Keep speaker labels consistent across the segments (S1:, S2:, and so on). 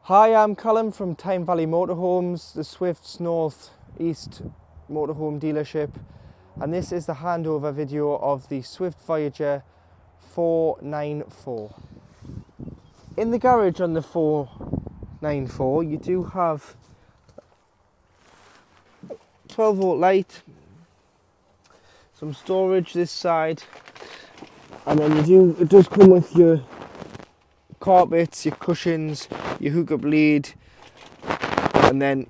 S1: Hi, I'm Callum from Tyne Valley Motorhomes, the Swift's North East motorhome dealership, and this is the handover video of the Swift Voyager 494. In the garage on the 494 you do have 12 volt light, some storage this side, and then it does come with your carpets, your cushions, your hookup lead, and then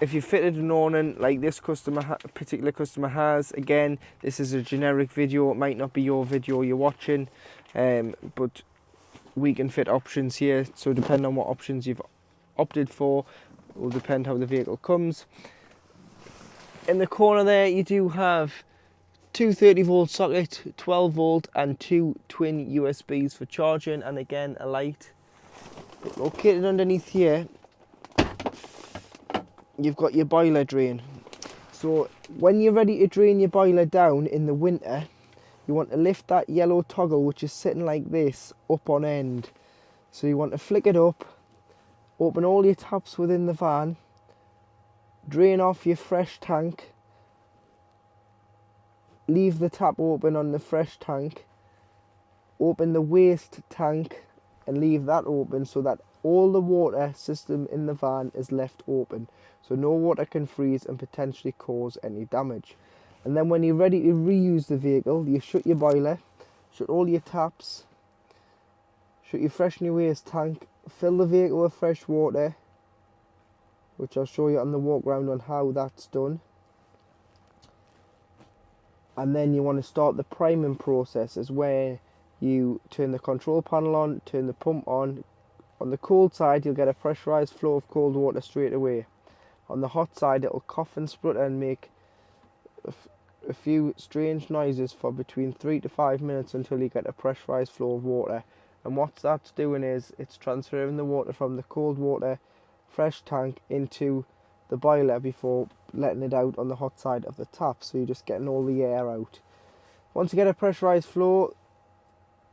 S1: if you fitted an awning like this particular customer has, again, this is a generic video, it might not be your video you're watching, but we can fit options here, so depending on what options you've opted for, it will depend how the vehicle comes. In the corner there you do have two 30 volt socket, 12 volt and two twin USBs for charging, and again a light. Located underneath here you've got your boiler drain. So when you're ready to drain your boiler down in the winter, you want to lift that yellow toggle which is sitting like this up on end. So you want to flick it up, open all your taps within the van, drain off your fresh tank, leave the tap open on the fresh tank, open the waste tank and leave that open so that all the water system in the van is left open, so no water can freeze and potentially cause any damage. And then when you're ready to reuse the vehicle, you shut your boiler, shut all your taps, shut your fresh new waste tank, fill the vehicle with fresh water, which I'll show you on the walk round on how that's done. And then you want to start the priming process, is where you turn the control panel on, turn the pump on. On the cold side you'll get a pressurised flow of cold water straight away. On the hot side it'll cough and splutter and make a few strange noises for between 3 to 5 minutes until you get a pressurised flow of water. And what that's doing is it's transferring the water from the cold water fresh tank into the boiler before letting it out on the hot side of the tap, so you're just getting all the air out. Once you get a pressurised flow,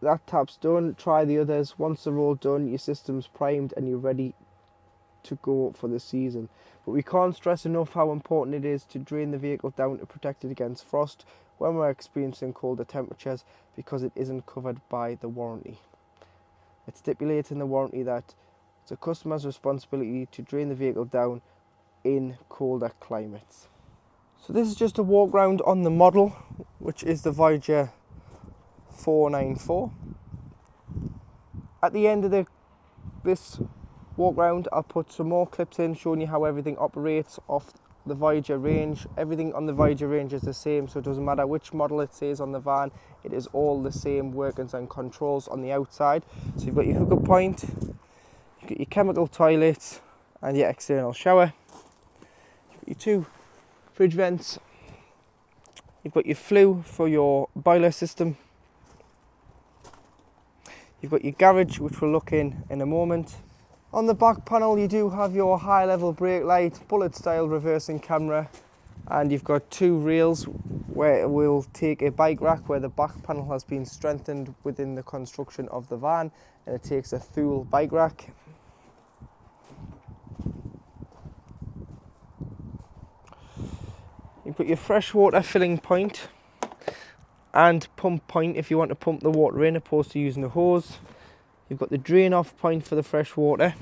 S1: that tap's done. Try the others. Once they're all done, your system's primed and you're ready to go for the season. But we can't stress enough how important it is to drain the vehicle down to protect it against frost when we're experiencing colder temperatures, because it isn't covered by the warranty. It stipulates in the warranty that it's a customer's responsibility to drain the vehicle down in colder climates. So this is just a walk round on the model, which is the Voyager 494. At the end of this walk round I'll put some more clips in showing you how everything operates off the Voyager range. Everything on the Voyager range is the same, so it doesn't matter which model it says on the van, it is all the same workings and controls on the outside. So you've got your hookup point, you've got your chemical toilet and your external shower, you've got your two fridge vents, you've got your flue for your boiler system, you've got your garage which we'll look in a moment. On the back panel you do have your high level brake light, bullet style reversing camera, and you've got two rails where we'll take a bike rack where the back panel has been strengthened within the construction of the van, and it takes a Thule bike rack. You've got your freshwater filling point and pump point if you want to pump the water in opposed to using a hose. You've got the drain off point for the fresh water.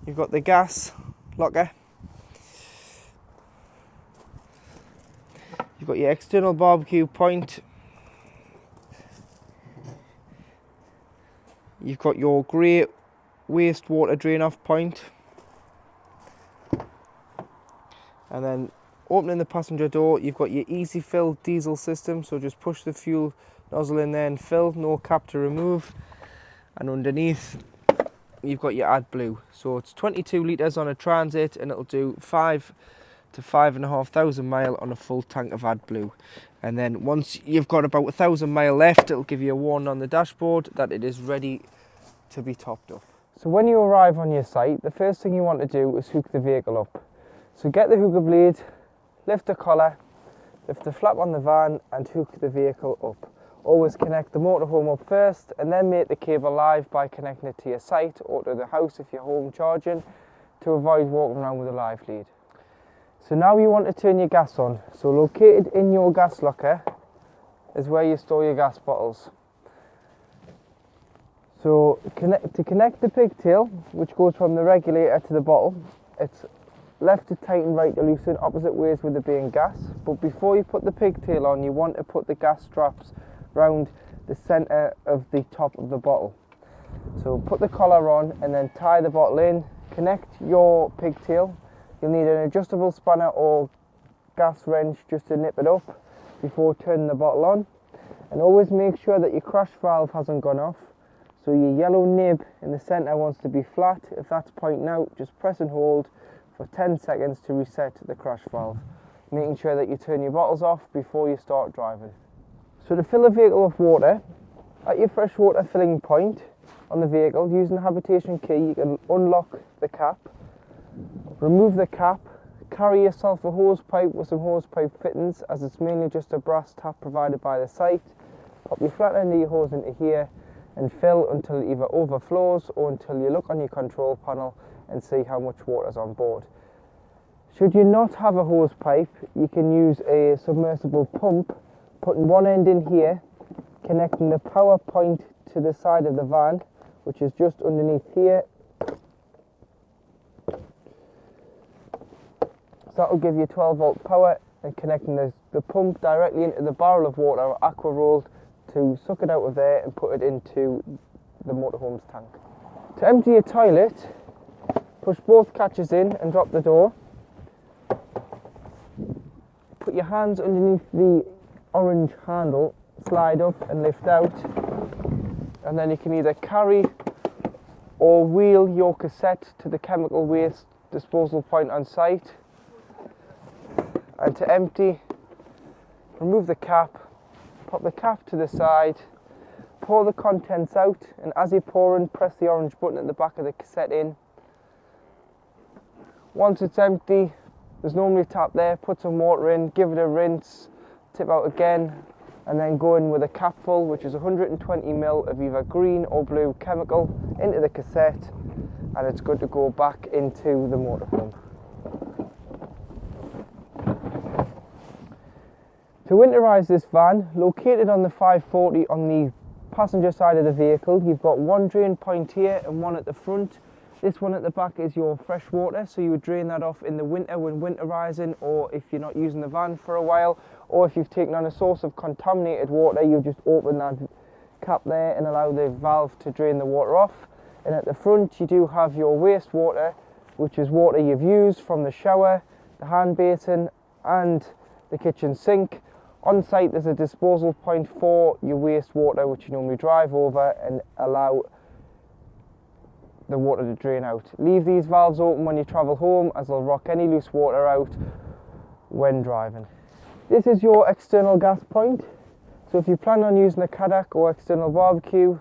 S1: You've got the gas locker. You've got your external barbecue point. You've got your grey wastewater drain off point. And then opening the passenger door, you've got your easy fill diesel system, so just push the fuel nozzle in there and fill, no cap to remove. And underneath you've got your AdBlue, so it's 22 litres on a Transit and it'll do 5 to 5,500 miles on a full tank of AdBlue. And then once you've got about 1,000 miles left, it'll give you a warning on the dashboard that it is ready to be topped up. So when you arrive on your site, the first thing you want to do is hook the vehicle up. So get the hookup lead, lift the collar, lift the flap on the van and hook the vehicle up. always connect the motorhome up first and then make the cable live by connecting it to your site or to the house if you're home charging, to avoid walking around with a live lead. So now you want to turn your gas on. So located in your gas locker is where you store your gas bottles. So to connect the pigtail, which goes from the regulator to the bottle, it's left to tighten, right to loosen, opposite ways with it being gas. But before you put the pigtail on, you want to put the gas straps round the centre of the top of the bottle. So put the collar on and then tie the bottle in, connect your pigtail. You'll need an adjustable spanner or gas wrench just to nip it up before turning the bottle on. And always make sure that your crash valve hasn't gone off. So your yellow nib in the centre wants to be flat. If that's pointing out, just press and hold for 10 seconds to reset the crash valve, making sure that you turn your bottles off before you start driving. So to fill a vehicle with water, at your freshwater filling point on the vehicle, using the habitation key, you can unlock the cap, remove the cap, carry yourself a hose pipe with some hose pipe fittings, as it's mainly just a brass tap provided by the site. Pop your flat end of your hose into here and fill until it either overflows or until you look on your control panel and see how much water is on board. Should you not have a hose pipe, you can use a submersible pump, putting one end in here, connecting the power point to the side of the van, which is just underneath here. So that will give you 12 volt power, and connecting the pump directly into the barrel of water or aqua rolled to suck it out of there and put it into the motorhome's tank. To empty your toilet, push both catches in and drop the door. Put your hands underneath the orange handle, slide up and lift out, and then you can either carry or wheel your cassette to the chemical waste disposal point on site. And to empty, remove the cap, pop the cap to the side, pour the contents out, and as you're pouring, press the orange button at the back of the cassette in. Once it's empty, there's normally a tap there, put some water in, give it a rinse, tip out again, and then go in with a capful, which is 120 ml of either green or blue chemical, into the cassette, and it's good to go back into the motorhome. To winterize this van, located on the 540 on the passenger side of the vehicle, you've got one drain point here and one at the front. This one at the back is your fresh water, so you would drain that off in the winter when winterizing, or if you're not using the van for a while, or if you've taken on a source of contaminated water, you just open that cap there and allow the valve to drain the water off. And at the front you do have your wastewater, which is water you've used from the shower, the hand basin and the kitchen sink. On site there's a disposal point for your wastewater, which you normally drive over and allow the water to drain out. Leave these valves open when you travel home, as they'll rock any loose water out when driving. This is your external gas point. So if you plan on using a Kadak or external barbecue,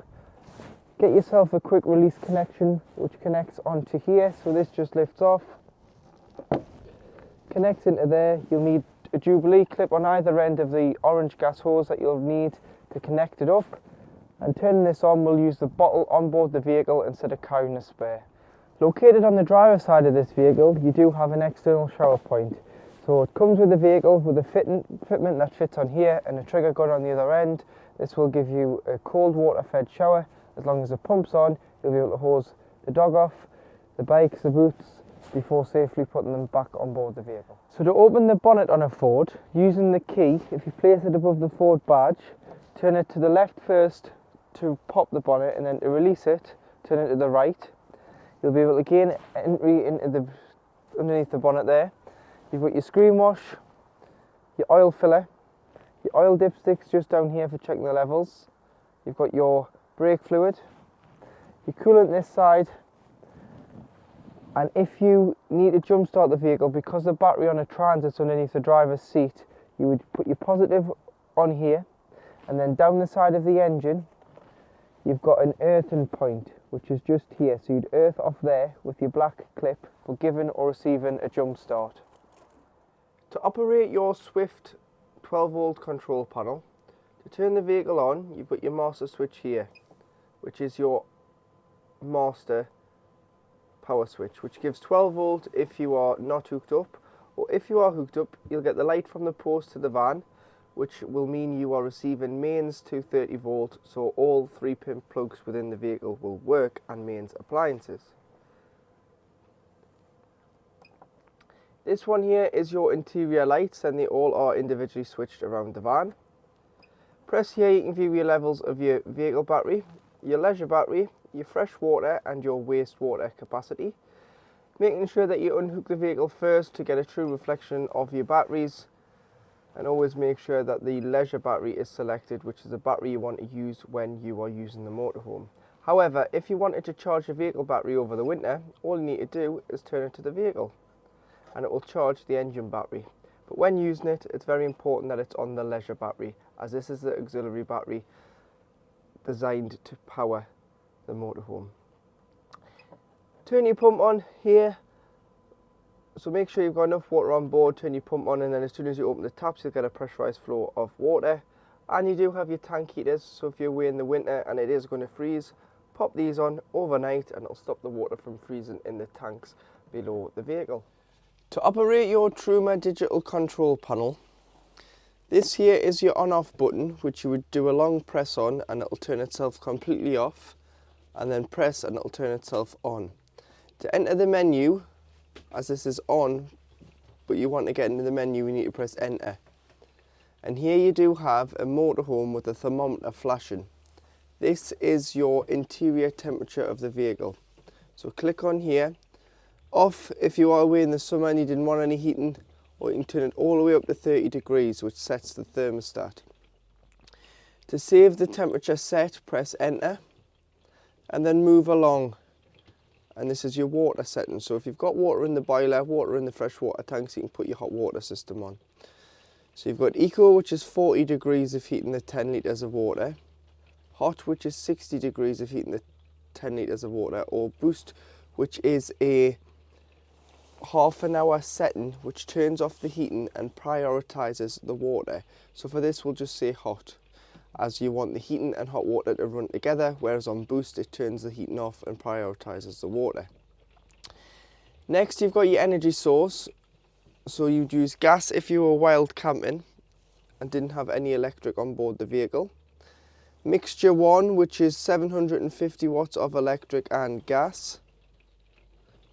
S1: get yourself a quick release connection which connects onto here. So this just lifts off, connects into there. You'll need a Jubilee clip on either end of the orange gas hose that you'll need to connect it up. And turning this on, we'll use the bottle on board the vehicle instead of carrying a spare. Located on the driver's side of this vehicle, you do have an external shower point. So it comes with the vehicle with a fitment that fits on here and a trigger gun on the other end. This will give you a cold water fed shower. As long as the pump's on, you'll be able to hose the dog off, the bikes, the boots, before safely putting them back on board the vehicle. So to open the bonnet on a Ford, using the key, if you place it above the Ford badge, turn it to the left first to pop the bonnet, and then to release it, turn it to the right. You'll be able to gain entry into underneath the bonnet there. You've got your screen wash, your oil filler, your oil dipsticks just down here for checking the levels. You've got your brake fluid, your coolant this side, and if you need to jump start the vehicle, because the battery on a Transit's underneath the driver's seat, you would put your positive on here, and then down the side of the engine you've got an earthing point, which is just here. So you'd earth off there with your black clip for giving or receiving a jump start. To operate your Swift 12 volt control panel, To turn the vehicle on, you put your master switch here, which is your master power switch, which gives 12 volt if you are not hooked up, or if you are hooked up, you'll get the light from the post to the van, which will mean you are receiving mains to 30 volt, so all 3-pin plugs within the vehicle will work, and mains appliances. This one here is your interior lights, and they all are individually switched around the van. Press here, you can view your levels of your vehicle battery, your leisure battery, your fresh water and your wastewater capacity. Making sure that you unhook the vehicle first to get a true reflection of your batteries, and always make sure that the leisure battery is selected, which is the battery you want to use when you are using the motorhome. However, if you wanted to charge your vehicle battery over the winter, all you need to do is turn it to the vehicle and it will charge the engine battery. But when using it, it's very important that it's on the leisure battery, as this is the auxiliary battery designed to power the motorhome. Turn your pump on here, so make sure you've got enough water on board. Turn your pump on, and then as soon as you open the taps, you'll get a pressurized flow of water. And you do have your tank heaters, so if you're away in the winter and it is going to freeze, pop these on overnight and it'll stop the water from freezing in the tanks below the vehicle. To operate your Truma digital control panel, this here is your on-off button, which you would do a long press on and it'll turn itself completely off, and then press and it'll turn itself on. To enter the menu, as this is on, but you want to get into the menu, you need to press enter. And here you do have a motorhome with a thermometer flashing. This is your interior temperature of the vehicle. So click on here. Off if you are away in the summer and you didn't want any heating, or you can turn it all the way up to 30 degrees, which sets the thermostat. To save the temperature set, press enter and then move along. And this is your water setting. So if you've got water in the boiler, water in the freshwater tanks, you can put your hot water system on. So you've got Eco, which is 40 degrees of heating the 10 litres of water. Hot, which is 60 degrees of heating the 10 litres of water. Or Boost, which is a half an hour setting which turns off the heating and prioritises the water. So for this we'll just say hot, as you want the heating and hot water to run together, whereas on Boost it turns the heating off and prioritises the water. Next you've got your energy source. So you'd use gas if you were wild camping and didn't have any electric on board the vehicle. Mixture 1, which is 750 watts of electric and gas.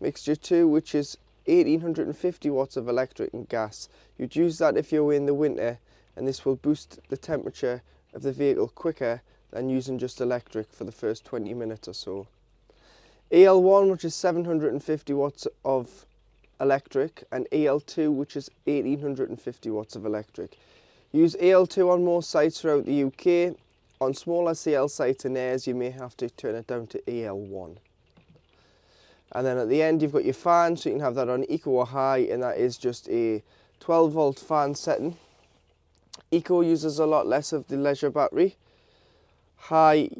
S1: Mixture 2, which is 1850 watts of electric and gas. You'd use that if you're in the winter, and this will boost the temperature of the vehicle quicker than using just electric for the first 20 minutes or so. EL1, which is 750 watts of electric, and EL2, which is 1850 watts of electric. Use EL2 on most sites throughout the UK. On smaller CL sites and airs, you may have to turn it down to EL1. And then at the end you've got your fan, so you can have that on Eco or High, and that is just a 12 volt fan setting. Eco uses a lot less of the leisure battery. High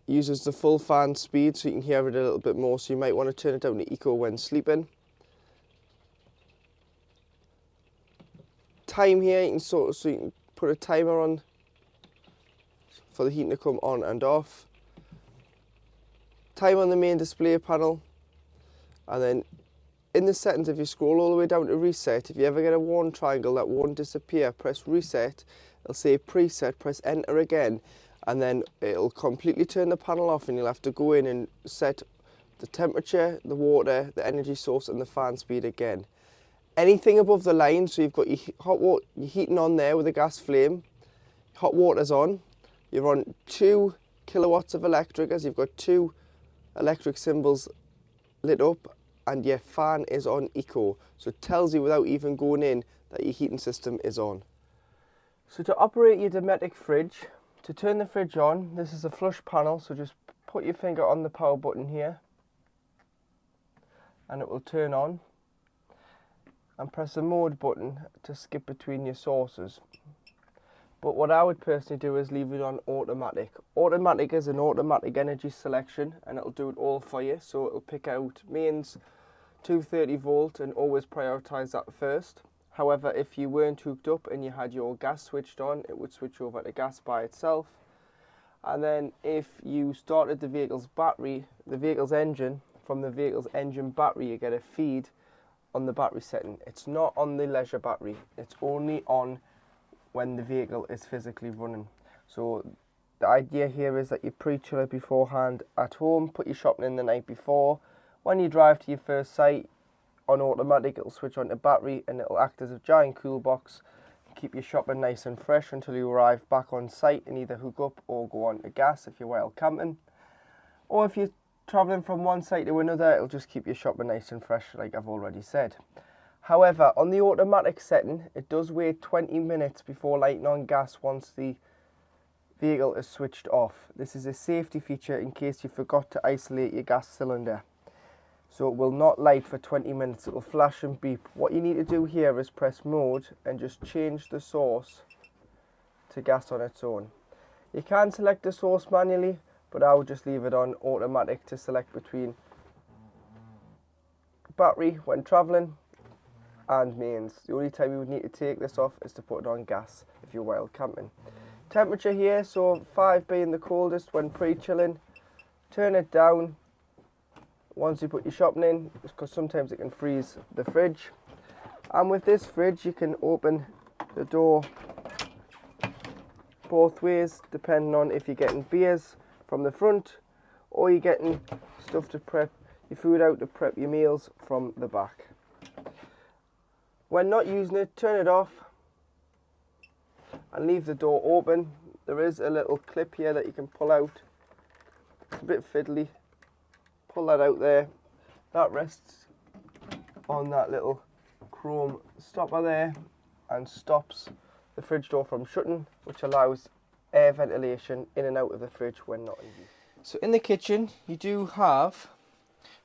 S1: uses the full fan speed, so you can hear it a little bit more, so you might want to turn it down to Eco when sleeping. Time here, you can so you can put a timer on for the heating to come on and off. Time on the main display panel. And then in the settings, if you scroll all the way down to reset, if you ever get a warning triangle that won't disappear, press reset. It'll say preset, press enter again, and then it'll completely turn the panel off, and you'll have to go in and set the temperature, the water, the energy source and the fan speed again. Anything above the line, so you've got your hot water, your heating on there with a gas flame, hot water's on, you're on 2 kilowatts of electric, as you've got 2 electric symbols lit up, and your fan is on Eco, so it tells you without even going in that your heating system is on. So to operate your Dometic fridge, to turn the fridge on, this is a flush panel, so just put your finger on the power button here and it will turn on, and press the mode button to skip between your sources. But what I would personally do is leave it on automatic. Automatic is an automatic energy selection, and it'll do it all for you. So it'll pick out mains 230 volt and always prioritise that first. However, if you weren't hooked up and you had your gas switched on, it would switch over to gas by itself. And then if you started the vehicle's battery, the vehicle's engine, from the vehicle's engine battery, you get a feed on the battery setting. It's not on the leisure battery. It's only on when the vehicle is physically running. So the idea here is that you pre-chill it beforehand at home, put your shopping in the night before. When you drive to your first site, on automatic it'll switch on to battery and it'll act as a giant cool box, keep your shopping nice and fresh until you arrive back on site and either hook up or go on to gas if you're wild camping. Or if you're travelling from one site to another, it'll just keep your shopping nice and fresh like I've already said. However, on the automatic setting, it does wait 20 minutes before lighting on gas once the vehicle is switched off. This is a safety feature in case you forgot to isolate your gas cylinder. So it will not light for 20 minutes, it will flash and beep. What you need to do here is press mode and just change the source to gas on its own. You can select the source manually, but I would just leave it on automatic to select between battery when travelling and mains. The only time you would need to take this off is to put it on gas if you're wild camping. Temperature here, so 5 being the coldest when pre-chilling. Turn it down once you put your shopping in, because sometimes it can freeze the fridge. And with this fridge you can open the door both ways, depending on if you're getting beers from the front or you're getting stuff to prep your food out, to prep your meals from the back. When not using it, turn it off and leave the door open. There is a little clip here that you can pull out. It's a bit fiddly. Pull that out there. That rests on that little chrome stopper there and stops the fridge door from shutting, which allows air ventilation in and out of the fridge when not in use. So in the kitchen you do have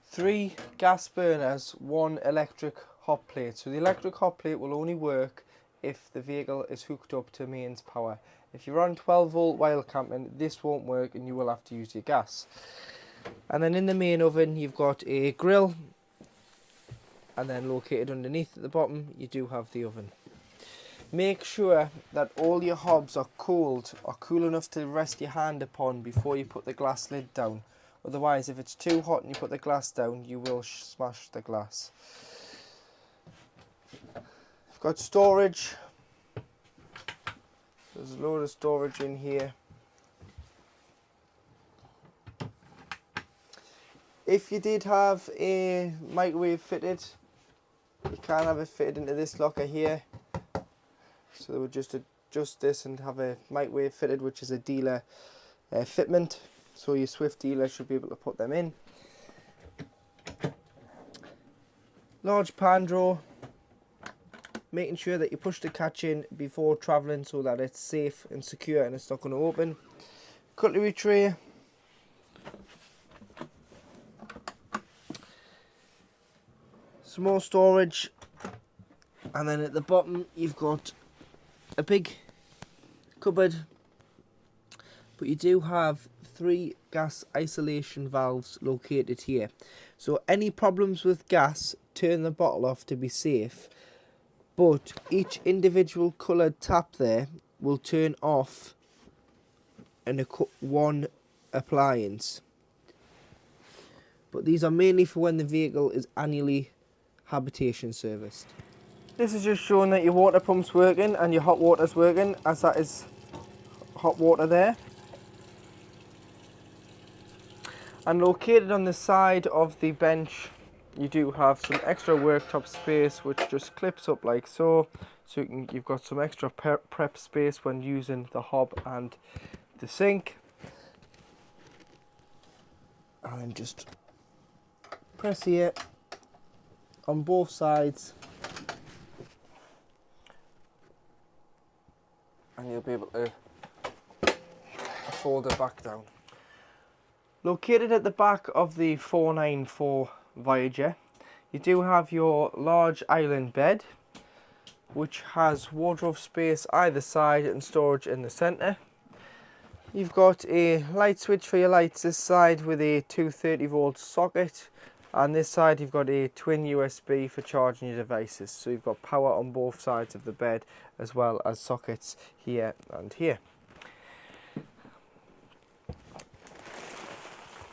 S1: 3 gas burners, 1 electric hot plate. So the electric hot plate will only work if the vehicle is hooked up to mains power. If you're on 12 volt while camping, this won't work and you will have to use your gas. And then in the main oven you've got a grill, and then located underneath at the bottom you do have the oven. Make sure that all your hobs are cool enough to rest your hand upon before you put the glass lid down. Otherwise, if it's too hot and you put the glass down, you will smash the glass. You've got storage. There's a load of storage in here. If you did have a microwave fitted, you can have it fitted into this locker here. So they would just adjust this and have a microwave fitted, which is a dealer fitment. So your Swift dealer should be able to put them in. Large pan drawer. Making sure that you push the catch in before travelling so that it's safe and secure and it's not going to open. Cutlery tray. Some more storage, and then at the bottom you've got a big cupboard, but you do have 3 gas isolation valves located here. So any problems with gas, turn the bottle off to be safe, but each individual coloured tap there will turn off in one appliance. But these are mainly for when the vehicle is annually habitation serviced. This is just showing that your water pump's working and your hot water's working, as that is hot water there. And located on the side of the bench you do have some extra worktop space which just clips up like so. So you've got some extra prep space when using the hob and the sink. And then just press here on both sides and you'll be able to fold it back down. Located at the back of the 494 Voyager, you do have your large island bed, which has wardrobe space either side and storage in the centre. You've got a light switch for your lights this side with a 230 volt socket, And this side you've got a twin USB for charging your devices. So you've got power on both sides of the bed as well as sockets here and here.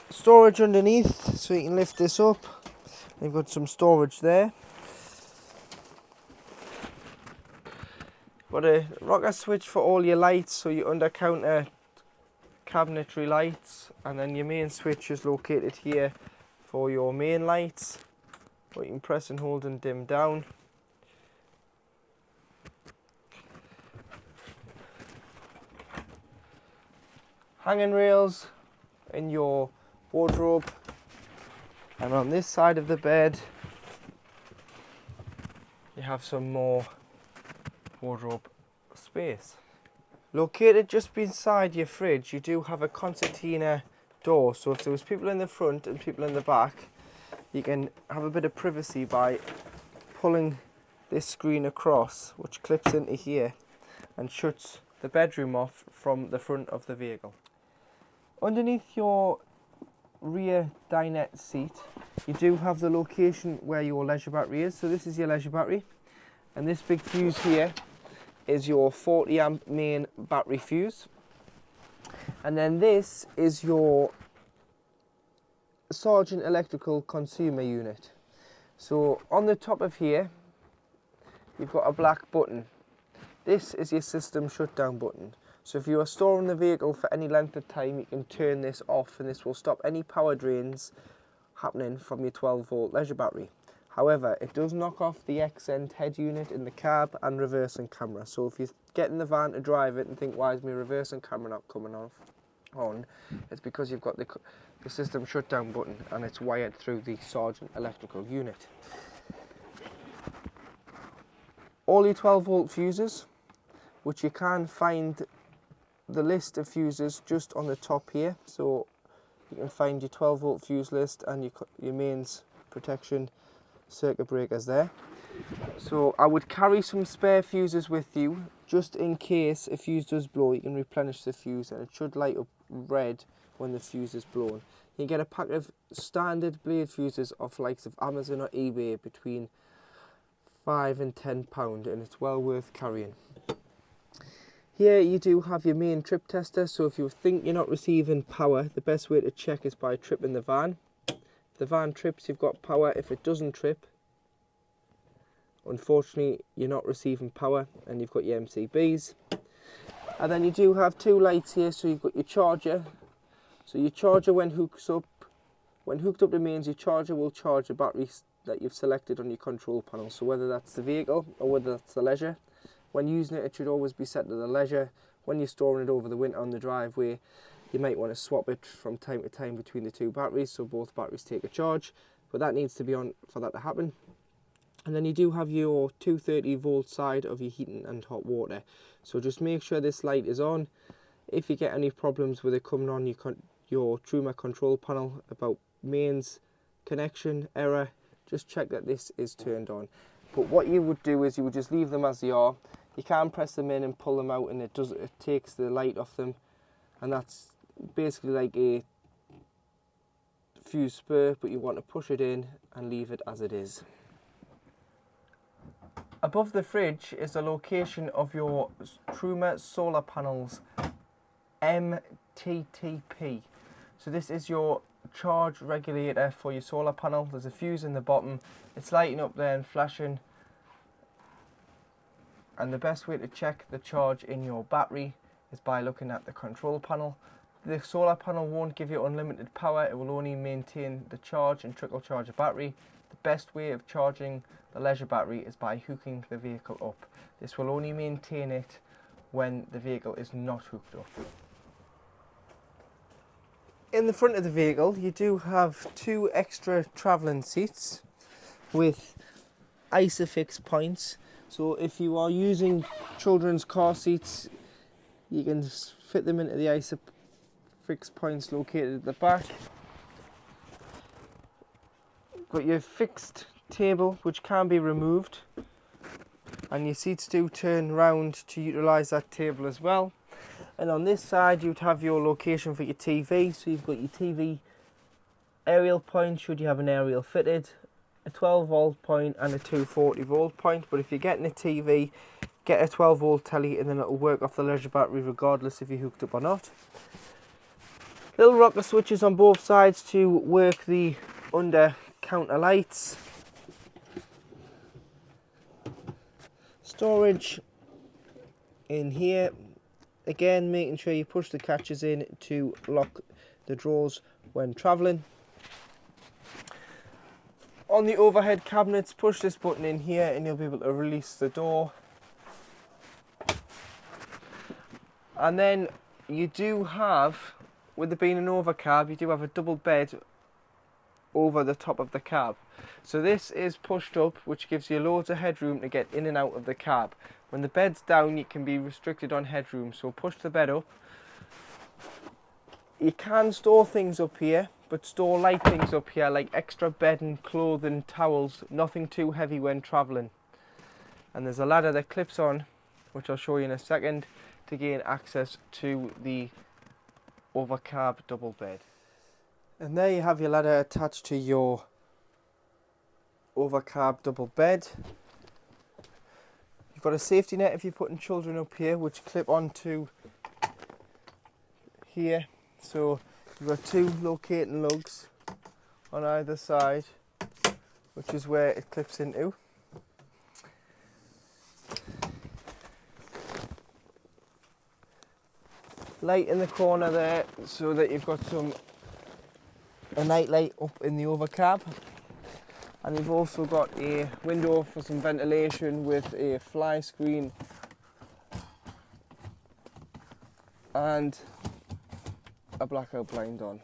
S1: Storage underneath, so you can lift this up. You've got some storage there. Got a rocker switch for all your lights, so your under counter cabinetry lights, and then your main switch is located here for your main lights, what you can press and hold and dim down. Hanging rails in your wardrobe, and on this side of the bed you have some more wardrobe space. Located just beside your fridge, you do have a concertina door, so if there was people in the front and people in the back, you can have a bit of privacy by pulling this screen across, which clips into here and shuts the bedroom off from the front of the vehicle. Underneath your rear dinette seat, you do have the location where your leisure battery is. So this is your leisure battery, and this big fuse here is your 40 amp main battery fuse, and then this is your Sargent electrical consumer unit. So on the top of here you've got a black button. This is your system shutdown button. So if you are storing the vehicle for any length of time, you can turn this off, and this will stop any power drains happening from your 12 volt leisure battery. However, it does knock off the accent head unit in the cab and reversing camera. So if you get in the van to drive it and think, why is my reversing camera not coming on, it's because you've got the system shutdown button and it's wired through the Sargent electrical unit. All your 12 volt fuses, which you can find the list of fuses just on the top here. So you can find your 12 volt fuse list and your mains protection circuit breakers there. So I would carry some spare fuses with you, just in case a fuse does blow. You can replenish the fuse and it should light up red when the fuse is blown. You get a pack of standard blade fuses off likes of Amazon or eBay between £5 and £10, and it's well worth carrying. Here you do have your main trip tester, so if you think you're not receiving power, the best way to check is by tripping the van. If the van trips, you've got power. If it doesn't trip, unfortunately you're not receiving power and you've got your MCBs. And then you do have two lights here, so you've got your charger. So your charger, when hooked up to mains, your charger will charge the batteries that you've selected on your control panel. So whether that's the vehicle or whether that's the leisure, when using it, it should always be set to the leisure. When you're storing it over the winter on the driveway, you might want to swap it from time to time between the two batteries, so both batteries take a charge, but that needs to be on for that to happen. And then you do have your 230 volt side of your heating and hot water, so just make sure this light is on. If you get any problems with it coming on your Truma control panel about mains connection error, just check that this is turned on. But what you would do is you would just leave them as they are. You can press them in and pull them out, and it takes the light off them, and that's basically like a fuse spur, but you want to push it in and leave it as it is. Above the fridge is the location of your Truma solar panels MTTP. So this is your charge regulator for your solar panel. There's a fuse in the bottom, it's lighting up there and flashing. And the best way to check the charge in your battery is by looking at the control panel. The solar panel won't give you unlimited power, it will only maintain the charge and trickle charge the battery. The best way of charging the leisure battery is by hooking the vehicle up. This will only maintain it when the vehicle is not hooked up. In the front of the vehicle you do have two extra travelling seats with ISOFIX points. So if you are using children's car seats, you can fit them into the ISOFIX points located at the back. Got your fixed table which can be removed, and your seats do turn round to utilise that table as well. And on this side you'd have your location for your TV, so you've got your TV aerial point should you have an aerial fitted, a 12 volt point and a 240 volt point. But if you're getting a TV, get a 12 volt telly and then it'll work off the leisure battery regardless if you're hooked up or not. Little rocker switches on both sides to work the under counter lights. Storage in here, again making sure you push the catches in to lock the drawers when travelling. On the overhead cabinets, push this button in here and you'll be able to release the door. And then you do have, with it being an overcab, you do have a double bed over the top of the cab. So this is pushed up, which gives you loads of headroom to get in and out of the cab. When the bed's down, you can be restricted on headroom, so push the bed up. You can store things up here, but store light things up here, like extra bedding, clothing, towels, nothing too heavy when travelling. And there's a ladder that clips on, which I'll show you in a second, to gain access to the overcab double bed. And there you have your ladder attached to your overcab double bed. You've got a safety net if you're putting children up here, which clip onto here. So you've got two locating lugs on either side, which is where it clips into. Light in the corner there, so that you've got a night light up in the overcab. And you've also got a window for some ventilation with a fly screen and a blackout blind on.